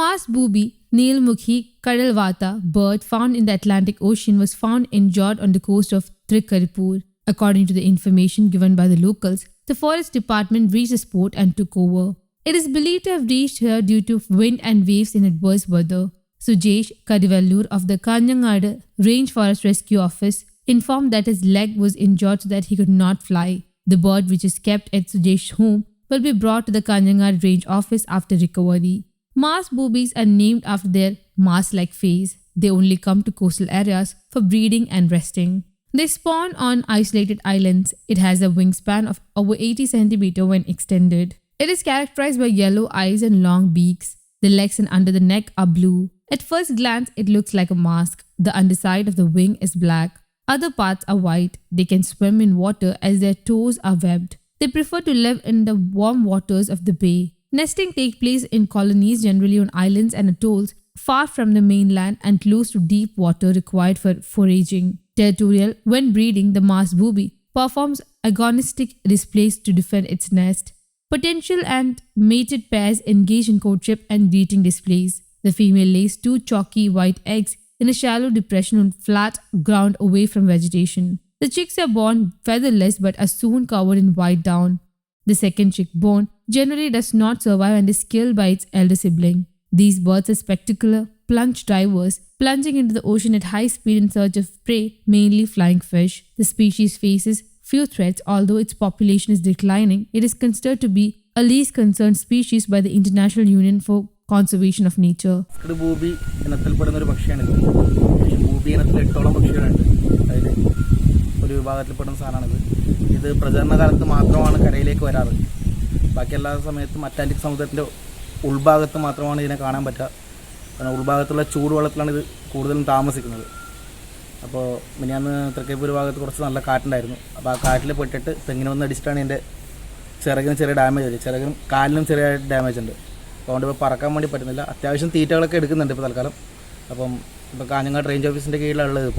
Mars booby Neelmukhi Kadalvaatha bird found in the Atlantic Ocean was found injured on the coast of Thrikaripur. According to the information given by the locals, the forest department reached the spot and took over. It is believed to have reached here due to wind and waves in adverse weather. Sujesh Karivellur of the Kanhangad Rainforest Rescue Office informed that his leg was injured so that he could not fly. The bird, which is kept at Sujesh's home, will be brought to the Kanhangad Range Office after recovery. Mars boobies are named after their Mars-like face. They only come to coastal areas for breeding and resting. They spawn on isolated islands. It has a wingspan of over 80 cm when extended. It is characterized by yellow eyes and long beaks. The legs and under the neck are blue. At first glance, it looks like a mask. The underside of the wing is black. Other parts are white. They can swim in water as their toes are webbed. They prefer to live in the warm waters of the bay. Nesting takes place in colonies, generally on islands and atolls far from the mainland and close to deep water required for foraging. Territorial, when breeding, the Mars booby performs agonistic displays to defend its nest. Potential and mated pairs engage in courtship and greeting displays. The female lays 2 chalky white eggs in a shallow depression on flat ground away from vegetation. The chicks are born featherless but are soon covered in white down. The second chick born generally does not survive and is killed by its elder sibling. These birds are spectacular plunge divers, plunging into the ocean at high speed in search of prey, mainly flying fish. The species faces few threats. Although its population is declining, it is considered to be a least concerned species by the International Union for Conservation of Nature. Booby ഇനത്തിൽപ്പെടുന്ന ഒരു പക്ഷിയാണ്. Booby ഇനത്തിൽ 8ഓളം പക്ഷികളുണ്ട്. അതിൽ ഒരു വിഭാഗത്തിൽപ്പെടുന്ന സാധനമാണിത്. ഇത് പ്രജനന കാലത്ത് മാത്രമാണ് കരയിലേക്ക് വരാറ്. ബാക്കി എല്ലാ സമയത്തും അറ്റ്ലാന്റിക് സമുദ്രത്തിൻ്റെ ഉൾഭാഗത്ത് മാത്രമാണ് ഇതിനെ കാണാൻ പറ്റുക. കാരണം ഉൾഭാഗത്തുള്ള ചൂടുവെള്ളത്തിലാണ് ഇത് കൂടുതലും താമസിക്കുന്നത്. അപ്പോൾ മിനിയാന്ന് തൃക്കരിപ്പൂർ ഭാഗത്ത് കുറച്ച് നല്ല കാറ്റുണ്ടായിരുന്നു. അപ്പോൾ ആ കാറ്റിൽ പെട്ടിട്ട് തെങ്ങിനെ വന്ന് അടിച്ചിട്ടാണ് എൻ്റെ ചിറകിന് ചെറിയ ഡാമേജ് ആയി. ചിറകിനും കാലിനും ചെറിയ ഡാമേജ് ഉണ്ട്. അപ്പോൾ അതുകൊണ്ട് ഇപ്പോൾ പറക്കാൻ വേണ്ടി പറ്റുന്നില്ല. അത്യാവശ്യം തീറ്റകളൊക്കെ എടുക്കുന്നുണ്ട് ഇപ്പോൾ തൽക്കാലം. ഇപ്പോൾ കാഞ്ഞങ്ങാട് റേഞ്ച് ഓഫീസിൻ്റെ കീഴിലുള്ളത്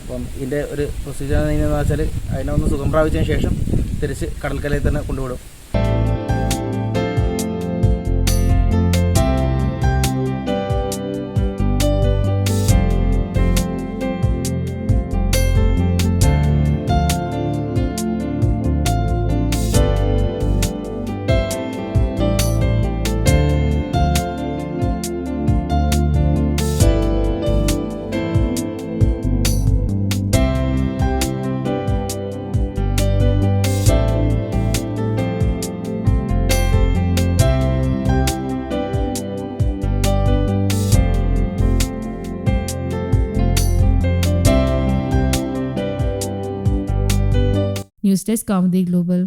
അപ്പം ഇതിൻ്റെ ഒരു പ്രൊസീജിയർ എന്ന് വെച്ചാൽ അതിനെ ഒന്ന് സുഖം പ്രാപിച്ചതിന് ശേഷം തിരിച്ച് കടൽക്കരയിൽ തന്നെ കൊണ്ടുവിടും. News Desk, Kaumudy Global.